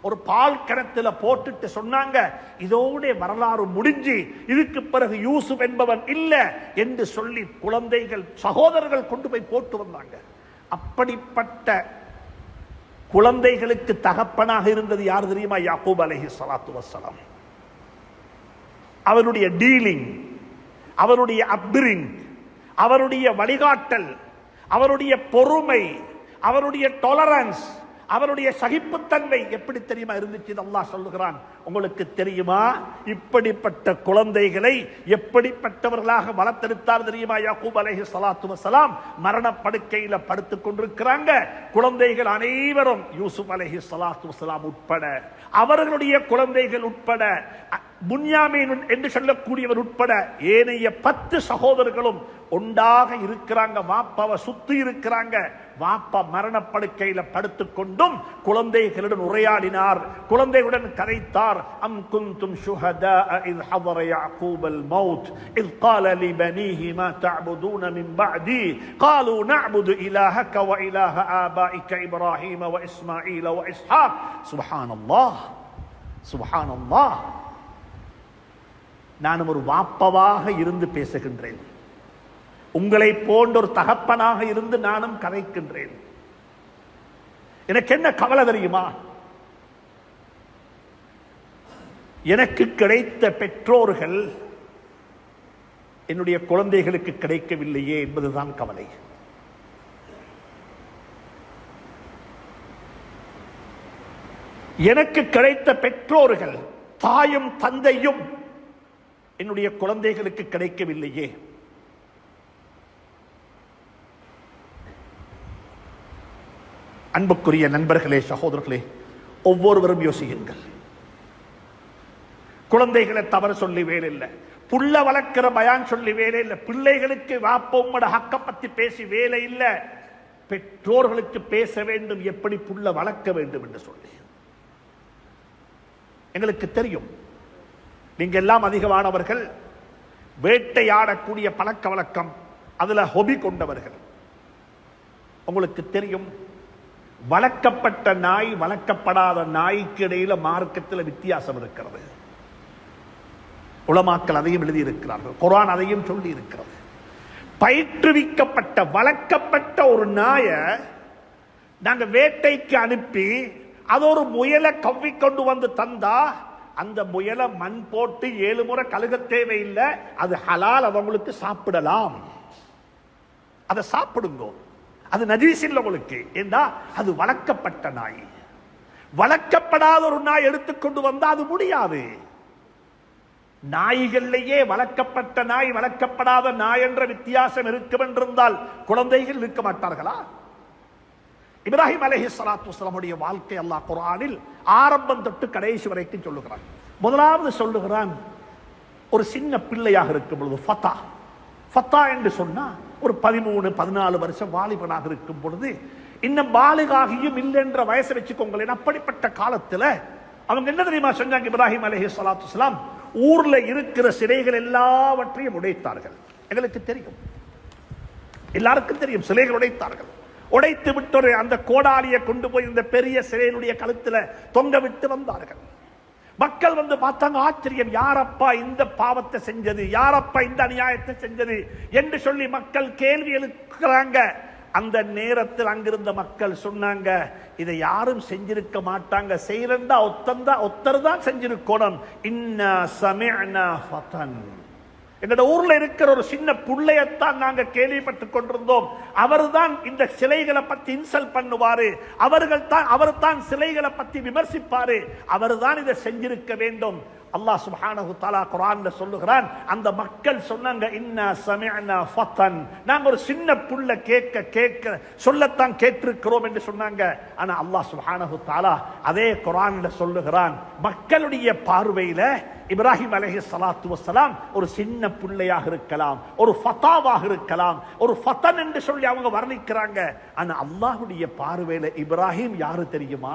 ஒரு பால் கிணத்துல போட்டுட்டு சொன்னாங்க, இதோட வரலாறு முடிஞ்சு, இதுக்கு பிறகு யூசுப் என்பவன் இல்ல என்று சொல்லி குழந்தைகள் சகோதரர்கள் கொண்டு போய் போட்டு வந்தாங்க. அப்படிப்பட்ட குழந்தைகளுக்கு தகப்பனாக இருந்தது யார் தெரியுமா? யாக்கூப் அலைஹிஸ்ஸலாத்து வஸ்ஸலாம். அவருடைய டீலிங், அவருடைய அப்ரிங், அவருடைய வழிகாட்டல், அவருடைய பொறுமை, அவருடைய டாலரன்ஸ், அவருடைய சகிப்புத்தன்மை எப்படி தெரியுமா இருந்துச்சு? அல்லாஹ் சொல்லுகிறான், உங்களுக்கு தெரியுமா இப்படிப்பட்ட குழந்தைகளை எப்படிப்பட்டவர்களாக வளர்த்தெடுத்தார் தெரியுமா? யாக்கூப் அலைஹிஸ்ஸலாத்து வஸ்ஸலாம் மரணப்படுக்கையில படுத்துக் கொண்டிருக்கிறாங்க. குழந்தைகள் அனைவரும் யூசுப் அலைஹிஸ்ஸலாத்து வஸ்ஸலாம் உட்பட, அவர்களுடைய குழந்தைகள் உட்பட, புன்யாமீன் என்று சொல்லக்கூடியவர் உட்பட ஏனைய 10 சகோதரர்களும் ஒன்றாக இருக்கிறாங்க. வாப்பாவை சுத்தி இருக்கிறாங்க. வாப்பா மரணப்படுக்கையில படுத்துக் கொண்டும் குழந்தைகளுடன் உரையாடினார், குழந்தைகளுடன் கதைத்தார். அம் குந்தும் ஷுஹதா இத் ஹதர யாக்கூபல் மௌத் இத் قال لبنيه ما تعبدون من بعدي قالوا نعبد إلهك وإله آبائك إبراهيم وإسماعيل وإسحاق. سبحان الله سبحان الله. நான் ஒரு வாப்பவாக இருந்து பேசுகின்றேன், உங்களை போன்ற ஒரு தகப்பனாக இருந்து நானும் கதைக்கின்றேன். எனக்கு என்ன கவலை தெரியுமா? எனக்கு கிடைத்த பெற்றோர்கள் என்னுடைய குழந்தைகளுக்கு கிடைக்கவில்லையே என்பதுதான் கவலை. எனக்கு கிடைத்த பெற்றோர்கள், தாயும் தந்தையும் என்னுடைய குழந்தைகளுக்கு கிடைக்கவில்லையே. அன்புக்குரிய நண்பர்களே, சகோதரர்களே, ஒவ்வொருவரும் யோசியுங்கள். குழந்தைகளை தவறு சொல்லி வேலை இல்லை, புள்ள வளர்க்கிற பயான் சொல்லி வேலை இல்லை, பிள்ளைகளுக்கு வாப்போம்மட ஹக்க பத்தி பேசி வேலை இல்லை. பெற்றோர்களுக்கு பேச வேண்டும் எப்படி புள்ள வளர்க்க வேண்டும் என்று சொல்லி. எங்களுக்கு தெரியும், நீங்க எல்லாம் அதிகமானவர்கள் வேட்டையாடக்கூடிய பழக்க வழக்கம், அதுல ஹொபி கொண்டவர்கள். உங்களுக்கு தெரியும், வளர்க்கப்பட்ட நாய் வளர்க்கப்படாத நாய்க்கு இடையில மார்க்கத்தில் வித்தியாசம் இருக்கிறது. உலமாக்கள் அதையும் எழுதி இருக்கிறார்கள், குர்ஆன் அதையும் சொல்லி இருக்கிறது. பயிற்றுவிக்கப்பட்ட வளர்க்கப்பட்ட ஒரு நாயை நாங்க வேட்டைக்கு அனுப்பி அது ஒரு முயலை கவ்விக்கொண்டு வந்து தந்தா அந்த முயலை மண் போட்டு 7 முறை கழுக தேவையில்லை, அது ஹலால், அவங்களுக்கு சாப்பிடலாம். அதை சாப்பிடுங்க, அது நஜீஸ் இல்லை உங்களுக்கு. ஏண்டா அது வளர்க்கப்பட்ட நாய். வளர்க்கப்படாத ஒரு நாய் எடுத்துக்கொண்டு வந்தா அது முடியாது. நாய்களிலேயே வளர்க்கப்பட்ட நாய் வளர்க்கப்படாத நாய் என்ற வித்தியாசம் இருக்கும் என்றிருந்தால் குழந்தைகள் இருக்க மாட்டார்களா? இப்ராஹிம் அலைஹிஸ்ஸலாத்து வஸ்ஸலாமுடைய வாழ்க்கை அல்லாஹ் குர்ஆனில் ஆரம்பம் தொட்டு கடைசி வரைக்கும் சொல்லுகிறான். முதலாவது சொல்லுகிறான், ஒரு சின்ன பிள்ளையாக இருக்கும் பொழுது, ஃபத்தா என்று சொன்னா ஒரு 13-14 வருஷம் வாலிபனாக இருக்கும் பொழுது, இன்னும் பாலிகாகியும் இல்லை என்ற வயசை வச்சுக்கோங்களேன். அப்படிப்பட்ட காலத்துல அவங்க என்ன தெரியுமா செஞ்சாங்க? இப்ராஹிம் அலைஹிஸ்ஸலாத்து வஸ்ஸலாம் ஊர்ல இருக்கிற சிலைகள் எல்லாவற்றையும் உடைத்தார்கள். எங்களுக்கு தெரியும், எல்லாருக்கும் தெரியும், சிலைகள் உடைத்தார்கள். உடைத்து விட்டு அந்த கோடாலியை கொண்டு போய் இந்த பெரிய சிலையினுடைய கழுத்துல தொங்க விட்டு வந்தார்கள். மக்கள் வந்து பார்த்தாங்க, ஆச்சரியம், யாரப்பா இந்த பாவத்தை செஞ்சது, யாரப்பா இந்த அநியாயத்தை செஞ்சது என்று சொல்லி மக்கள் கேள்வி எழுக்கிறாங்க. அந்த நேரத்தில் அங்கிருந்த மக்கள் சொன்னாங்க, இதை யாரும் செஞ்சிருக்க மாட்டாங்க, செய்யறா ஒத்தர் தான் செஞ்சிருக்கணும். இன்னா சமிஅனா ஃபதன், எங்களோட ஊர்ல இருக்கிற ஒரு சின்ன புள்ளையத்தான் நாங்க கேள்விப்பட்டுக் கொண்டிருந்தோம், அவர்தான் இந்த சிலைகளை பத்தி இன்சல்ட் பண்ணுவாரு, அவர் தான் சிலைகளை பத்தி விமர்சிப்பாரு, அவர் தான் இதை செஞ்சிருக்க வேண்டும். அல்லாஹ் சுப்ஹானஹு தஆலா குர்ஆன்ல சொல்லுகிறான், அந்த மக்கள் சொன்னாங்க, இன்னா சமிஅனா ஃபதன், நாங்க ஒரு சின்ன புள்ள கேட்க சொல்லத்தான் கேட்டிருக்கிறோம் என்று சொன்னாங்க. ஆனா அல்லாஹ் சுப்ஹானஹு தஆலா அதே குர்ஆன்ல சொல்லுகிறான், மக்களுடைய பார்வையில இப்ராஹிம் அலைஹிஸ்ஸலாத்து வஸ்ஸலாம் ஒரு சின்ன பிள்ளையாக இருக்கலாம், ஒரு ஃபதாவாக இருக்கலாம், ஒரு ஃபதன் என்று சொல்லி அவங்க வர்ணிக்கிறாங்க. ஆனா அல்லாஹ்வுடைய பார்வையில இப்ராஹிம் யாரு தெரியுமா?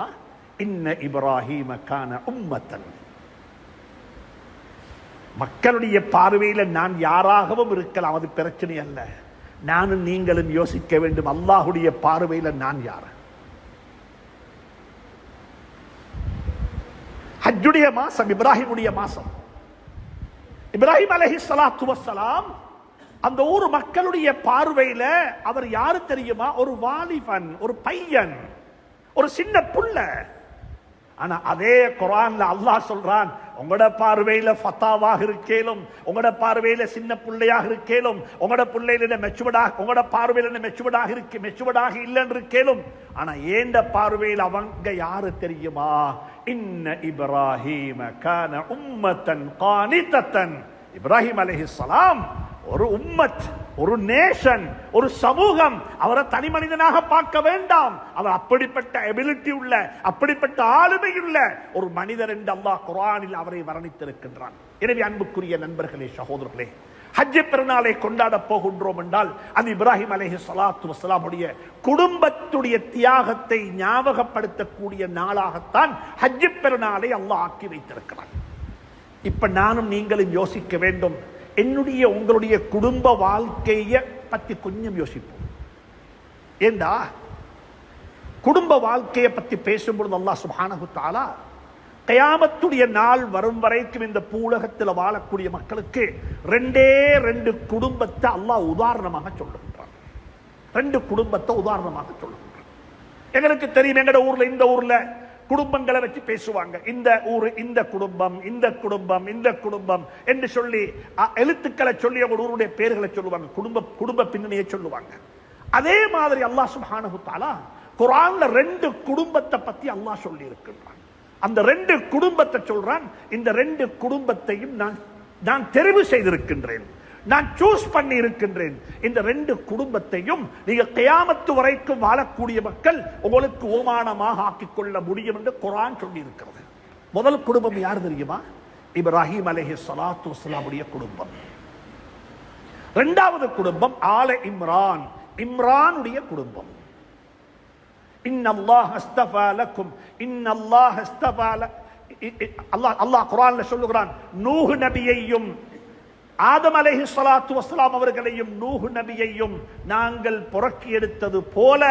இன்ன இப்ராஹீம கான உம்மத்தன். மக்களுடைய பார்வையில நான் யாராகவும் இருக்கலாம், அது பிரச்சனை அல்ல. நானும் நீங்களும் யோசிக்க வேண்டும், அல்லாஹ்வுடைய பார்வையில நான் யார்? ஹஜ்ஜுடைய மாசம், இப்ராஹிமுடைய மாசம். இப்ராஹிம் அலைஹிஸ்ஸலாத்து வஸ்ஸலாம் அந்த ஊர் மக்களுடைய பார்வையில அவர் யாரு தெரியுமா? ஒரு வாலிபன், ஒரு பையன், ஒரு சின்ன புள்ள. ஆனா அதே குர்ஆன்ல அல்லாஹ் சொல்றான், உங்களோட பார்வையில ஃபத்தாவாக இருக்கேலும், உங்களோட பார்வையில சின்ன பிள்ளையாக இருக்கேலும், உங்களோட பிள்ளையில உங்களோட பார்வையில மெச்சுவடாக இல்லைன்னு இருக்கேலும், ஆனா ஏண்ட பார்வையில் அவங்க யாரு தெரியுமா? இன்ன இப்ராஹீம கான உம்மத்தன் கானிதத்தன். இப்ராஹிம் அலைஹிஸ்ஸலாம் ஒரு உம்மத், ஒரு நேஷன், ஒரு சமூகம். அவரை தனி மனிதனாக பார்க்க வேண்டாம், அவர் அப்படிப்பட்ட எபிலிட்டி உள்ள, அப்படிப்பட்ட ஆளுமை உள்ள ஒரு மனிதர் என்று அல்லாஹ் குர்ஆனில் அவரை வர்ணித்திருக்கின்றான். எனவே அன்புக்குரிய நண்பர்களே, சகோதரர்களே, ஹஜ் பெருநாளை கொண்டாட போகின்றோம் என்றால் அது இப்ராஹிம் அலைஹிஸ்ஸலாத்து வஸ்ஸலாமுடைய குடும்பத்துடைய தியாகத்தை ஞாபகப்படுத்தக்கூடிய நாளாகத்தான் ஹஜ் பெருநாளை அல்லாஹ் ஆக்கி வைத்திருக்கிறான். இப்ப நானும் நீங்களும் யோசிக்க வேண்டும், என்னுடைய உங்களுடைய குடும்ப வாழ்க்கையை பத்தி கொஞ்சம் யோசிப்போம். ஏண்டா குடும்ப வாழ்க்கையை பத்தி பேசும்பொழுது அல்லாஹ் சுப்ஹானஹு தஆலா கியாமத்துடைய நாள் வரும் வரைக்கும் இந்த பூலகத்தில் வாழக்கூடிய மக்களுக்கு 2 குடும்பத்தை அல்லாஹ் உதாரணமாக சொல்லுகின்றான். 2 குடும்பத்தை உதாரணமாக சொல்லுகின்றான். எங்களுக்கு தெரியும், எங்கட ஊர்ல, இந்த ஊர்ல குடும்பங்களை வச்சு பேசுவாங்க. இந்த ஊர், இந்த குடும்பம், இந்த குடும்பம், இந்த குடும்பம் என்று சொல்லி எழுத்துக்களை சொல்லி அவங்க ஊருடைய பேர்களை சொல்லுவாங்க, குடும்ப பின்னணியை சொல்லுவாங்க. அதே மாதிரி அல்லாஹ் சுப்ஹானஹு தஆலா குர்ஆன்ல 2 குடும்பத்தை பத்தி அல்லாஹ் சொல்லி இருக்கின்றான். அந்த 2 குடும்பத்தை சொல்றான், இந்த 2 குடும்பத்தையும் நான் தெரிவு செய்திருக்கின்றேன், நான் சூஸ் பண்ணி இருக்கின்றேன். இந்த 2 குடும்பத்தையும் நீங்க கியாமத்து வரைக்கும் வாழக்கூடிய மக்கள் உங்களுக்கு ஓமானமாக ஆக்கிக் கொள்ள முடியும் என்று குர்ஆன் சொல்லி இருக்கிறது. முதல் குடும்பம் யார் தெரியுமா? இப்ராஹிம் அலைஹிஸ்ஸலாத்து வஸ்ஸலாமுடைய குடும்பம். 2வது குடும்பம் ஆல இம்ரான், இம்ரானுடைய குடும்பம். இன்னல்லாஹ் அஸ்தஃபா லக்கும், இன்னல்லாஹ் அஸ்தஃபா அல்லாஹ் குர்ஆன்ல சொல்லுகிறான், நூஹ் நபியையும் ஆதம் அலைஹிஸ்ஸலாத்து வஸ்ஸலாம் அவர்களையும் நூஹ் நபியையும் நாங்கள் புறக்கி எடுத்தது போல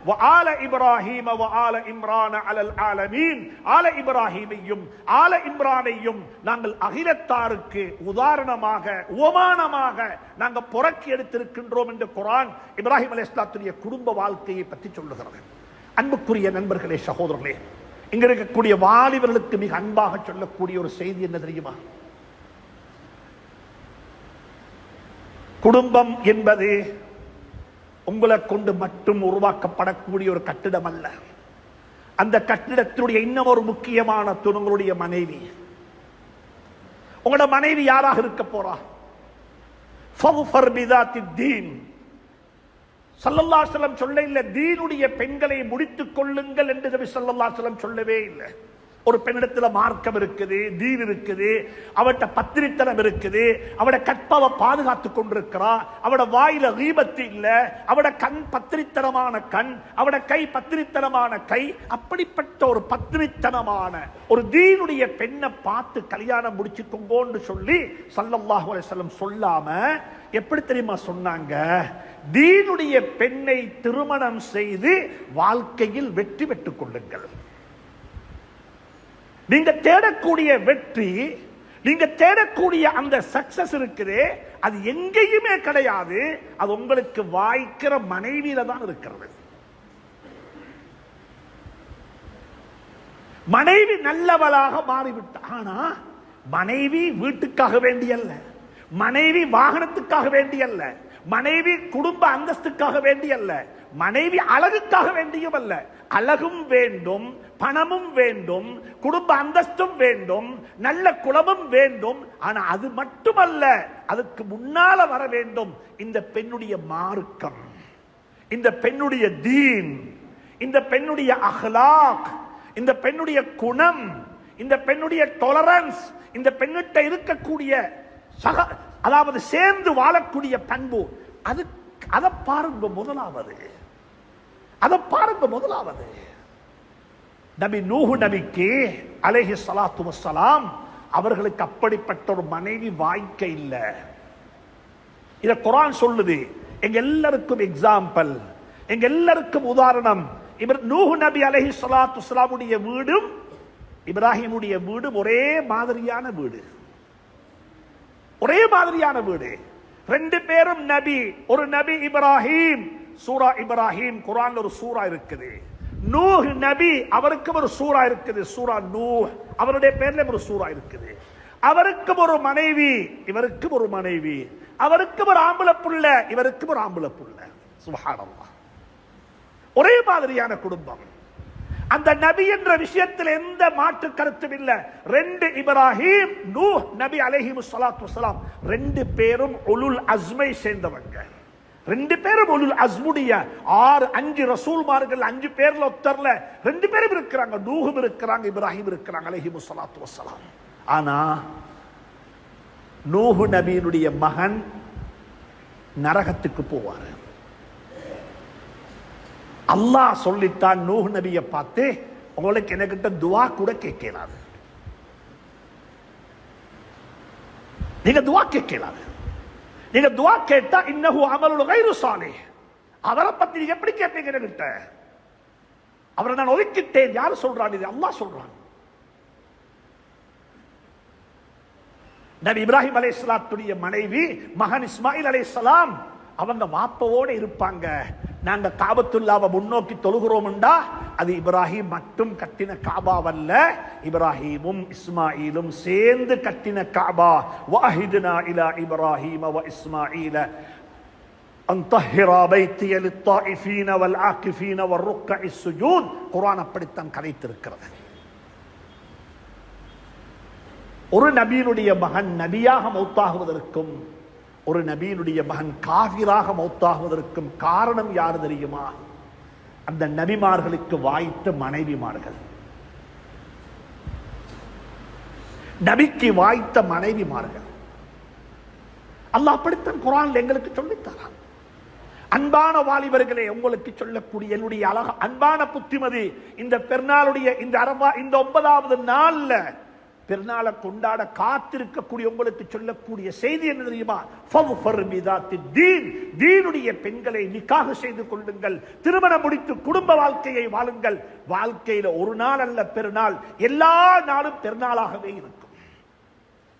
وآل إبراهيم وآل إمران على العالمين ஆல இப்ராஹீமையும் ஆல இம்ரானையும் நாங்கள் அகிலத்தாருக்கு உதாரணமாக உவமானமாக நாங்கள் புறக்கி எடுத்திருக்கின்றோம் என்று குர்ஆன் இப்ராஹிம் அலைஹிஸ்ஸலாத்துடைய குடும்ப வாழ்க்கையை பற்றி சொல்லுகிறது. அன்புக்குரிய நண்பர்களே, சகோதரர்களே, இங்க இருக்கக்கூடிய வாலிபர்களுக்கு மிக அன்பாக சொல்லக்கூடிய ஒரு செய்தி என்ன தெரியுமா? குடும்பம் என்பது உங்களை கொண்டு மட்டும் உருவாக்கப்படக்கூடிய ஒரு கட்டிடம் அல்ல. அந்த கட்டிடத்தினுடைய இன்னும் ஒரு முக்கியமான தூண் உங்களுடைய மனைவி. உங்களோட மனைவி யாராக இருக்க போறா? ஃபஃபர் பிதாத்தி தீன். ஸல்லல்லாஹு அலைஹி வஸல்லம் சொல்ல இல்ல, தீனுடைய பெண்களை முடித்துக் கொள்ளுங்கள் என்று நபி ஸல்லல்லாஹு அலைஹி வஸல்லம் சொல்லவே இல்லை. ஒரு பெண்ணிடத்துல மார்க்கம் இருக்குது, தீன் இருக்குது, அவட்ட பத்திரித்தனம் இருக்குது, அவட கற்பவை பாதுகாத்துக் கொண்டிருக்கிறா, அவட வாயில கீபத்து இல்ல, அவட கண் பத்திரித்தனமான கண், அவட கை பத்திரித்தனமான கை. அப்படிப்பட்ட ஒரு பத்திரித்தனமான ஒரு தீனுடைய பெண்ணை பார்த்து கல்யாணம் முடிச்சுக்கோங்கன்னு சொல்லி ஸல்லல்லாஹு அலைஹி வஸல்லம் சொல்லாம எப்படி தெரியுமா சொன்னாங்க? தீனுடைய பெண்ணை திருமணம் செய்து வாழ்க்கையில் வெற்றி பெற்றுக் கொள்ளுங்கள். நீங்க தேடக்கூடிய வெற்றி, நீங்க தேடக்கூடிய அந்த சக்சஸ் இருக்குது, அது எங்கேயுமே கிடையாது. அது உங்களுக்கு வாய்க்கிற மனைவியில தான் இருக்கிறது. மனைவி நல்லவளாக மாறிவிட்ட, ஆனா மனைவி வீட்டுக்காக வேண்டியல்ல, மனைவி வாகனத்துக்காக வேண்டியல்ல, மனைவி குடும்ப அந்தஸ்துக்காக வேண்டியல்ல, மனைவி அழகுக்காக வேண்டியும் அல்ல. அழகும் வேண்டும், பணமும் வேண்டும், குடும்ப அந்தஸ்தும் வேண்டும், நல்ல குலமும் வேண்டும். ஆனா அது மட்டுமல்ல, அதுக்கு முன்னால வர வேண்டும் இந்த பெண்ணுடைய மார்க்கம், இந்த பெண்ணுடைய தீன், இந்த பெண்ணுடைய அஹ்லாக், இந்த பெண்ணுடைய குணம், இந்த பெண்ணுடைய டொலரன்ஸ், இந்த பெண்ணிட்ட இருக்கக்கூடிய அதாவது சேர்ந்து வாழக்கூடிய பண்பு. அது அதை பாருங்க முதலாவது, அதை பாருங்க முதலாவது. நபி நூஹ் நபிக்கு அலைஹி ஸலாத்து வஸ்ஸலாம் அவர்களுக்கு அப்படிப்பட்ட ஒரு மனைவி வாய்க்க இல்லை. இத குர்ஆன் சொல்லுது. எங்க எல்லாருக்கும் எக்ஸாம்பிள், எங்க எல்லாருக்கும் உதாரணம். நூஹ் நபி அலைஹி ஸலாத்து வஸ்ஸலாமுடைய வீடும் இப்ராஹிமுடைய வீடும் ஒரே மாதிரியான வீடு, ஒரே மாதிரியான வீடு. ரெண்டு பேரும் நபி. ஒரு நபி இப்ராஹிம், சூரா இப்ராஹிம் குர்ஆன்ல ஒரு சூரா இருக்குது. நூஹ் நபி, அவருக்கும் ஒரு சூரா இருக்குது, சூரா நூஹ், அவருடைய பேர்ல ஒரு சூரா இருக்குது. அவருக்கும் ஒரு மனைவி, இவருக்கும் ஒரு மனைவி, அவருக்கும் ஒரு ஆம்பளை புள்ள, இவருக்கும் ஒரு ஆம்பளை புள்ள. சுப்ஹானல்லாஹ், ஒரே மாதிரியான குடும்பம். அந்த நபி என்ற விஷயத்தில் எந்த மாற்று கருத்தும் இல்லை. ரெண்டு இப்ராஹிம் நூஹ் நபி அலைஹிமுஸ் ஸலாத்து வஸ்ஸலாம் ரெண்டு பேரும் உலுல் அஸ்மை சேர்ந்தவங்க. ரெண்டு பேரும் உலுல் அஸ்முடைய 5 ரசூல்மார்கள் 5 பேர்ல ஒத்தர்ல ரெண்டு பேரும் இருக்கிறாங்க. நூஹும் இருக்கிறாங்க, இப்ராஹிம் இருக்கிறாங்க அலைஹிமுஸ் ஸலாத்து வஸ்ஸலாம். ஆனா நூஹ் நபியினுடைய மகன் நரகத்துக்கு போவார். அல்லாஹ் சொல்லித்தான் நூஹ் நபியை பார்த்து, உங்களுக்கு என்கிட்ட துவா கூட கேட்கலாது, நீங்க துவா கேட்கலாது. நீங்க துவா கேட்டா இன்னஹு அமலுல் கைரு சாலிஹ், அவரை பத்தி நீங்க எப்படி கேட்பீங்க என்கிட்ட? அவரை நான் ஒதுக்கிட்டேன். யார் சொல்றான்? இது அல்லாஹ் சொல்றான். நபி இப்ராஹிம் அலைஹிஸ்ஸலாத்துடைய மனைவி மகன் இஸ்மாயில் அலைஹிஸ்ஸலாம் அவங்க வாப்பவோட இருப்பாங்க. நாங்க காபத்துல்லாவை முன்னோக்கி தொழுகிறோம்டா அது இப்ராஹிம் மட்டும் கட்டின காபாவல்ல, இப்ராஹிமும் இஸ்மாயிலும் சேர்ந்து கட்டின காபா. வாஹிதுனா இலா இப்ராஹிம வ இஸ்மாயில அன் தஹிரா பைத்திய லித்தாயிஃபீன வல் ஆகிஃபீன வர்ருக்கஇஸ் சுஜூத். குர்ஆன் அப்படித்தான் கதைத்திருக்கிறது. ஒரு நபியினுடைய மகன் நபியாக மௌத்தாகுவதற்கும் ஒரு நபியினுடைய மகன் காஃபிராக மௌத்தாகுவதற்கும் காரணம் யார் தெரியுமா? அந்த நபிமார்களுக்கு வாய்த்த மனைவிமார்கள், நபிக்கு வாய்த்த மனைவிமார்கள். அல்லாஹ் அப்படித்தான் குர்ஆன்ல எங்களுக்கு சொல்லித்தரான். அன்பான வாலிபர்களே, உங்களுக்கு சொல்லக்கூடிய என்னுடைய அழக அன்பான புத்திமதி, இந்த பெருநாளுடைய இந்த 9வது நாள்ல பெருநாளை கொண்டாட காத்திருக்கக்கூடிய உங்களுக்கு சொல்லக்கூடிய செய்தி என்ன தெரியுமா? தீனுடைய பெண்களை நிக்காஹ் செய்து கொள்ளுங்கள், திருமணம் முடித்து குடும்ப வாழ்க்கையை வாழுங்கள். வாழ்க்கையில ஒரு நாள் அல்ல பெருநாள், எல்லா நாளும் பெருநாளாகவே இருக்கும்.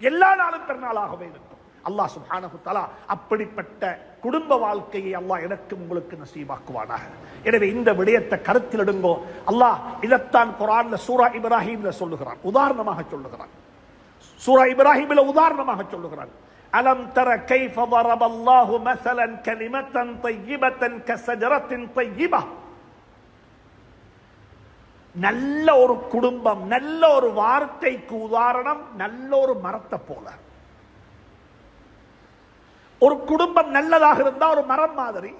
எல்லா நாளும் பெருநாளாகவே இருக்கும். அல்லாஹ் சுப்ஹானஹு வ தஆலா அப்படிப்பட்ட குடும்ப வாழ்க்கையை அல்லாஹ் எனக்கு உங்களுக்கு நசீபாக்குவானாக. எனவே இந்த விடயத்தை கருத்தில் எடுங்கோ. அல்லாஹ் இதைத்தான் குர்ஆன்ல சூரா இப்ராஹிம்ல சொல்லுகிறான், உதாரணமாக சொல்லுகிறான். சூரா இப்ராஹிம்ல உதாரணமாக சொல்லுகிறான். அலம் தர கைஃப ضربல்லாஹு மஸலன் கலிமத்தன் தய்யிபத்தன் கஸஜரத்தின் தய்யிபா. நல்ல ஒரு குடும்பம், நல்ல ஒரு வார்த்தைக்கு உதாரணம் நல்ல ஒரு மரத்தை போல. ஒரு குடும்பம் நல்லதாக இருந்தா ஒரு மரம் மாதிரி.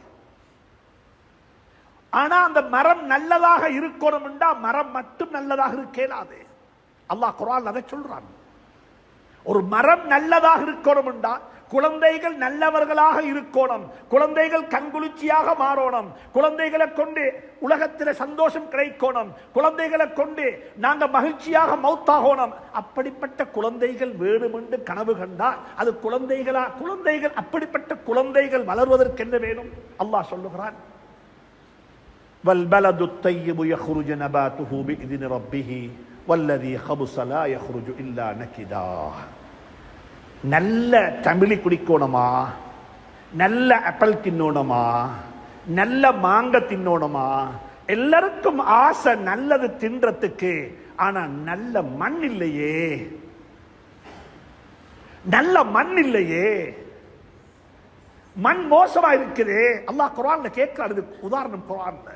ஆனா அந்த மரம் நல்லதாக இருக்கணும், மரம் மட்டும் நல்லதாக இருக்கேனாது. அல்லாஹ் குர்ஆன்ல அதை சொல்றான். ஒரு மரம் நல்லதாக இருக்கணும், குழந்தைகள் நல்லவர்களாக இருக்கணும், குழந்தைகள் கண்குளிர்ச்சியாக மாறணும், குழந்தைகளை கொண்டு உலகத்தில் சந்தோஷம் கிடைக்கணும், குழந்தைகளை கொண்டு நாங்க மகிழ்ச்சியாக மௌத்தாகணும். அப்படிப்பட்ட குழந்தைகள் வேணும் என்று கனவு கண்டால் அது குழந்தைகள் அப்படிப்பட்ட குழந்தைகள் வளர்வதற்கு என்ன வேணும்? அல்லாஹ் சொல்லுகிறான், வல்பலது த்தய்யிபு யஹ்ருஜு நபாத்துஹு பிஇذن ரப்பிஹி வல்லதி ஹபுஸ லா யஹ்ருஜு இல்லா நகிதா. நல்ல தமிழி குடிக்கணுமா, நல்ல ஆப்பிள் தின்னோணுமா, நல்ல மாங்க தின்னோணுமா, எல்லாருக்கும் ஆசை நல்லது தின்றதுக்கு. ஆனா நல்ல மண் இல்லையே, நல்ல மண் இல்லையே, மண் மோசமா இருக்குது. அல்லாஹ் குர்ஆன்ல கேட்கிறாரு உதாரணம். குர்ஆன்ல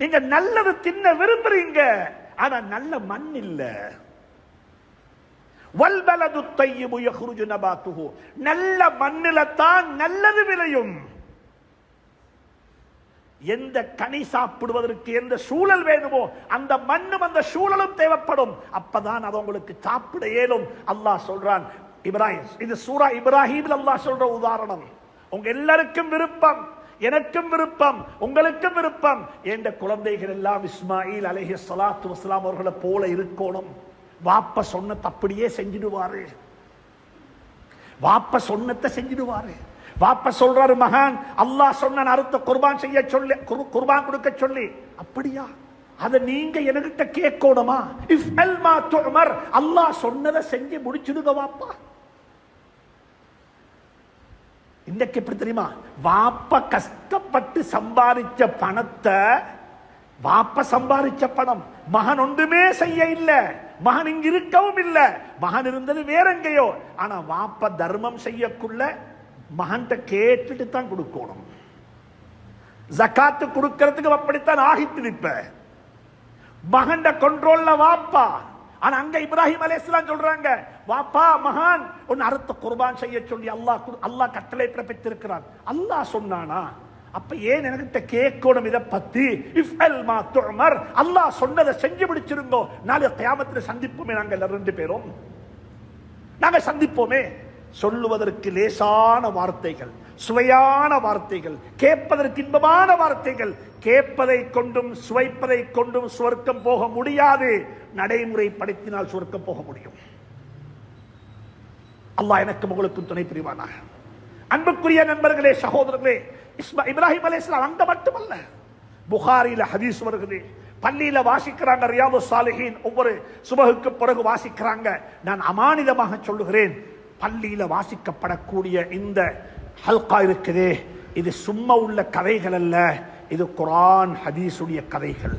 நீங்க நல்லது தின்ன விரும்புறீங்க, ஆனா நல்ல மண் இல்ல. வல்பலது த்தய்யிபு யஹ்ருஜு நபாத்துஹு, நல்ல மண்ணில தான் நல்லது விளையும். எந்த கனி சாப்பிடுவதற்கு எந்த சூழல் வேணுமோ அந்த மண்ணும் அந்த சூழலும் தேவைப்படும். அப்பதான் அது உங்களுக்கு சாப்பிட இயலும். அல்லாஹ் சொல்றான். இப்ராஹிம், இது சூரா இப்ராஹிம்ல அல்லாஹ் சொல்ற உதாரணம். உங்க எல்லாருக்கும் விருப்பம், எனக்கும் விருப்பம், உங்களுக்கும் விருப்பம். என்ற குழந்தைகள் எல்லாம் இஸ்மாயில் அலைஹிஸ்ஸலாத்து வஸ்ஸலாம் அவர்களை போல இருக்கணும். வாப்ப சொன்னதை அப்படியே செஞ்சிடுவாரு. வாப்ப சொன்னதை செஞ்சிடுவாரு. வாப்ப சொல்றாரு, மகான் அல்லாஹ் சொன்ன அறுத்த குர்பான் செய்ய சொல்லி, குர்பான் கொடுக்க சொல்லி. அப்படியா? அத நீங்க என்கிட்ட கேட்கணுமா? இஃப்அல் மா துஅமர், அல்லாஹ் சொன்னதை செஞ்சு முடிச்சிடுங்க வாப்பா. இன்னைக்கு எப்படி தெரியுமா? வாப்ப கஷ்டப்பட்டு சம்பாதிச்ச பணத்தை, வாப்ப சம்பாதிச்ச பணம் மகன் ஒன்றுமே செய்ய இல்ல, மகன் இங்க இருக்கவும் இல்ல, மகன் இருந்தது வேற எங்கேயோ. ஆனா வாப்ப தர்மம் செய்யக்குள்ள மகன்கிட்ட கேட்டுட்டு தான் கொடுக்கணும். ஜகாத்து கொடுக்கிறதுக்கு அப்படித்தான் ஆகிட்டு இப்ப மகன் கண்ட்ரோல்ல வாப்பா. ஆனா அங்க இப்ராஹிம் அலைஹிஸ்ஸலாம் சொல்றாங்க, வாப்பா மகான் உன் அறுத்த குர்பான் செய்ய சொல்லி அல்லாஹ் கட்டளை பிறப்பித்திருக்கிறான். அல்லாஹ் சொன்னானா? அப்ப ஏன் என்கிட்ட கேட்கணும் இதை பத்தி? இஃப்அல் மா துஅமர், அல்லாஹ் சொன்னதை செஞ்சு முடிச்சிருங்கோ. நாளை கியாமத்தில் சந்திப்போமே, நாங்கள் 2 பேரும் நாங்க சந்திப்போமே. சொல்லுவதற்கு லேசான வார்த்தைகள், சுவையான வார்த்தைகள், கேட்பதற்கு இன்பமான வார்த்தைகள். கேட்பதை கொண்டும் சுவைப்பதை கொண்டும் சுவர்க்கம் போக முடியாது. நடைமுறைப்படுத்தினால் சுவர்க்கம் போக முடியும். அல்லாஹ் எனக்கு உங்களுக்கும் துணை புரிவானாக. அன்புக்குரிய நண்பர்களே, சகோதரர்களே, இப்ராஹிம் அலைஹிஸ்ஸலாம் அங்க மட்டுமல்ல, புகாரில ஹதீஸ் வருகிறது. பள்ளியில வாசிக்கிறாங்க, ரியாதுஸ் சாலிஹீன் ஒவ்வொரு சுபஹுக்கு பிறகு வாசிக்கிறாங்க. நான் அமானிதமாக சொல்லுகிறேன், பள்ளியில வாசிக்கப்படக்கூடிய இந்த ஹல்கா இருக்குதே, இது சும்மா உள்ள கதைகள் அல்ல, இது குர்ஆன் ஹதீஸுடைய கதைகள்.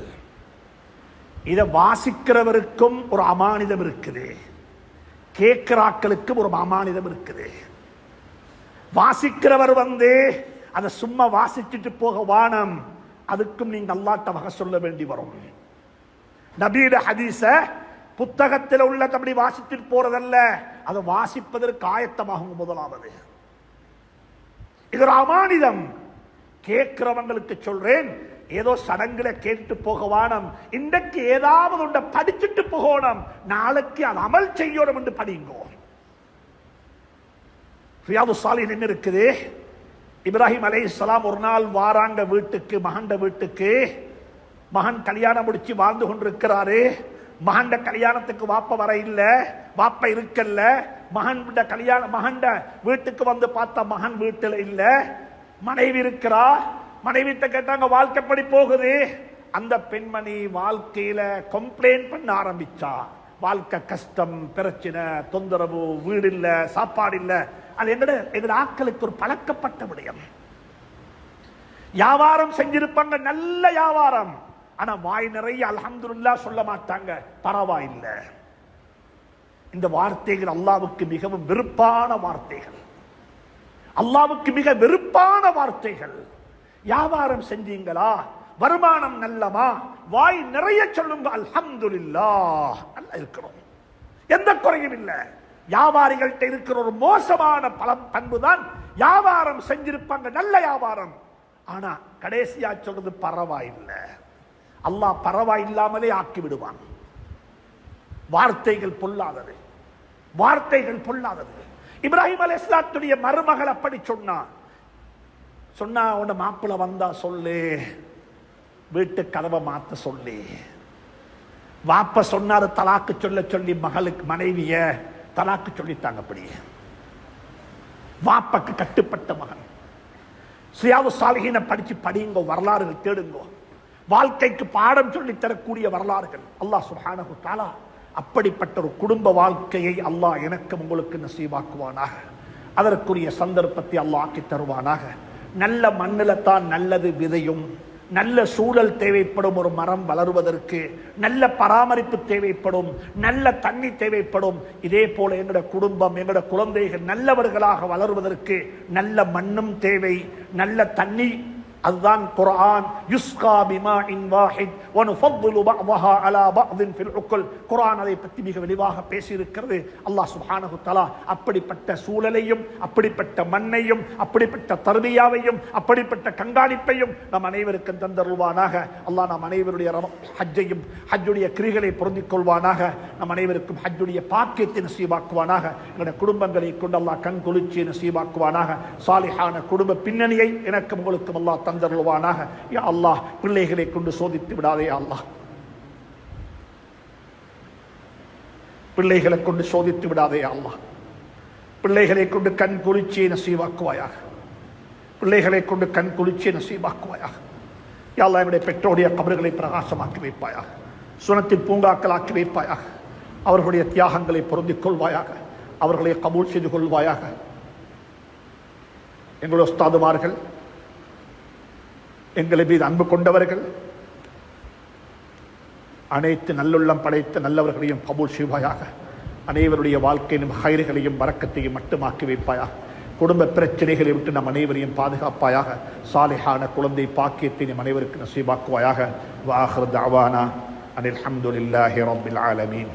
இதை வாசிக்கிறவருக்கும் ஒரு அமானிதம் இருக்குது, கேட்கிறாக்களுக்கும் ஒரு அமானிதம் இருக்குது. வாசிக்கிறவர் அதை சும்மா வாசிச்சுட்டு போக வானம், அதுக்கும் நீங்க அல்லாஹ்ட்ட வகை சொல்ல வேண்டி வரும். நபியோட ஹதீஸ புத்தகத்தில் உள்ள தம்பி வாசிச்சுட்டு போறதல்ல, அதை வாசிப்பதற்கு ஆயத்தமாகும். முதலாவது இது ஒரு அமானிதம். கேட்கிறவங்களுக்கு சொல்றேன், ஏதோ சடங்குல கேட்டு போக வானம். இன்றைக்கு ஏதாவது ஒன்றை படிச்சுட்டு போகணும், நாளைக்கு அது அமல் செய்யணும் என்று படிங்கோ. ரியாதுஸ் சாலிஹீன் என்ன இருக்குது? இப்ராஹிம் அலைஹிஸ்ஸலாம் ஒரு நாள் வாராங்க வீட்டுக்கு, மகண்ட வீட்டுக்கு. மகன் கல்யாணம் முடிச்சு வாழ்ந்து கொண்டிருக்கிறாரு. மகண்ட கல்யாணத்துக்கு வாப்ப வர இல்ல, வாப்ப இருக்கல்ல. மகண்ட வீட்டுக்கு வந்து பார்த்தா மகன் வீட்டுல இல்ல, மனைவி இருக்கிறா. மனைவிட்ட கேட்டாங்க வாழ்க்கைப்படி போகுது. அந்த பெண்மணி வாழ்க்கையில கம்ப்ளைண்ட் பண்ண ஆரம்பிச்சா. வாழ்க்கை கஷ்டம், பிரச்சனை, தொந்தரவு, வீடு இல்ல, சாப்பாடு இல்ல. அது எங்கட ஆட்களுக்கு ஒரு பழக்கப்பட்ட விடயம். வியாபாரம் செஞ்சிருப்பாங்க, நல்ல வியாபாரம். ஆனா வாய் நிறைய அல்ஹம்துலில்லாஹ் சொல்ல மாட்டாங்க, பரவாயில்லை. இந்த வார்த்தைகள் அல்லாஹ்வுக்கு மிகவும் வெறுப்பான வார்த்தைகள். அல்லாஹ்வுக்கு மிக வெறுப்பான வார்த்தைகள். வியாபாரம் செஞ்சீங்களா, வருமானம் நல்லமா, வாய் நிறைய சொல்லுங்க அல்ஹம்துலில்லாஹ், நல்லா இருக்கிறோம், எந்த குறையும் இல்லை. வியாபாரிகள்கிட்ட இருக்கிற ஒரு மோசமான பண்புதான் வியாபாரம் செஞ்சிருப்பாங்க, நல்ல வியாபாரம். ஆனா கடைசியா சொல்றது பரவாயில்லை. அல்லாஹ் பரவாயில்லாமலே ஆக்கி விடுவான். வார்த்தைகள் பொல்லாதது, வார்த்தைகள் பொல்லாதது. இப்ராஹிம் அலைஹிஸ்ஸலாத்துடைய மருமகள் அப்படி சொன்னா உன்ன மாப்பிள்ள வந்தா சொல்லு, வீட்டு கதவை மாத்த சொல்லி. வாப்ப சொன்னாரு தலாக்கு சொல்ல சொல்லி மகளுக்கு மனைவிய தலாக்கு சொல்லிட்டாங்க. அப்படியே வாப்பக்கு கட்டுப்பட்ட மகன். ரியாது சாலிஹீனை படிச்சு படியுங்க, வரலாறுகள் தேடுங்க. வாழ்க்கைக்கு பாடம் சொல்லி தரக்கூடிய வரலாறுகள். அல்லாஹ் சுப்ஹானஹு தஆலா அப்படிப்பட்ட ஒரு குடும்ப வாழ்க்கையை அல்லாஹ் எனக்கு உங்களுக்கு நசீபாக்குவானாக. அதற்குரிய சந்தர்ப்பத்தை அல்லாஹ் ஆக்கி தருவானாக. நல்ல மண்ணில தான் நல்லது விதையும். நல்ல சூழல் தேவைப்படும். ஒரு மரம் வளருவதற்கு நல்ல பராமரிப்பு தேவைப்படும், நல்ல தண்ணி தேவைப்படும். இதே போல எங்கட குடும்பம், எங்கட குழந்தைகள் நல்லவர்களாக வளருவதற்கு நல்ல மண்ணும் தேவை, நல்ல தண்ணி. அதுதான் குர்ஆன். யுஸ்கா பிமாஇன் வாஹித் வ நுஃபضிலு பஅதஹா அலா பஅதின் ஃபில் உக்குல். குர்ஆன் அதை பற்றி மிக விரிவாக பேசியிருக்கிறது. அல்லாஹ் சுப்ஹானஹு தஆலா அப்படிப்பட்ட சூழலையும், அப்படிப்பட்ட மண்ணையும், அப்படிப்பட்ட தர்பியாவையும், அப்படிப்பட்ட கண்காணிப்பையும் நம் அனைவருக்கும் தந்தருள்வானாக. அல்லாஹ் நம் அனைவருடைய ஹஜ்ஜையும் ஹஜ்ஜுடைய கிரிகளை பொருந்திக் கொள்வானாக. நம் அனைவருக்கும் ஹஜ்ஜுடைய பாக்கியத்தை நசீபாக்குவானாக. எங்களுடைய குடும்பங்களை கொண்டு அல்லாஹ் கண் குளிர்ச்சியை நசீபாக்குவானாக. சாலிஹான குடும்ப பின்னணியை எனக்கும் உங்களுக்கும் அல்லாஹ் தந்தருள்வானாக. யா அல்லாஹ், பிள்ளைகளை கொண்டு சோதித்து விடாதே அல்லாஹ். பிள்ளைகளை கொண்டு சோதித்து விடாதே அல்லாஹ். பிள்ளைகளை கொண்டு கண் குளிர்ச்சியை நசீபாக்குவாயாக. பிள்ளைகளை கொண்டு கண் குளிர்ச்சியை நசீபாக்குவாயாக. யா அல்லாஹ், என்னுடைய பெற்றோருடைய கபர்களை பிரகாசமாக்கி வைப்பாயாக. சுனத்தின் பூங்காக்களாக்கி வைப்பாயாக. அவர்களுடைய தியாகங்களை பொருந்திக் கொள்வாயாக. அவர்களை கபூல் செய்து கொள்வாயாக. எங்களுடைய உஸ்தாதுமார்கள், எங்களை மீது அன்பு கொண்டவர்கள், அனைத்து நல்லுள்ளம் படைத்த நல்லவர்களையும் கபூல் செய்வாயாக. அனைவருடைய வாழ்க்கையிலும் ஹைர்களையும் வரக்கத்தையும் மட்டுமாக்கி வைப்பாயாக. குடும்ப பிரச்சனைகளை விட்டு நம் அனைவரையும் பாதுகாப்பாயாக. சாலிஹான குழந்தை பாக்கியத்தை நம் அனைவருக்கு நசீபாக்குவாயாக. வ ஆகிரு தஅவானா அனில் ஹம்துலில்லாஹி ரப்பில் ஆலமீன்.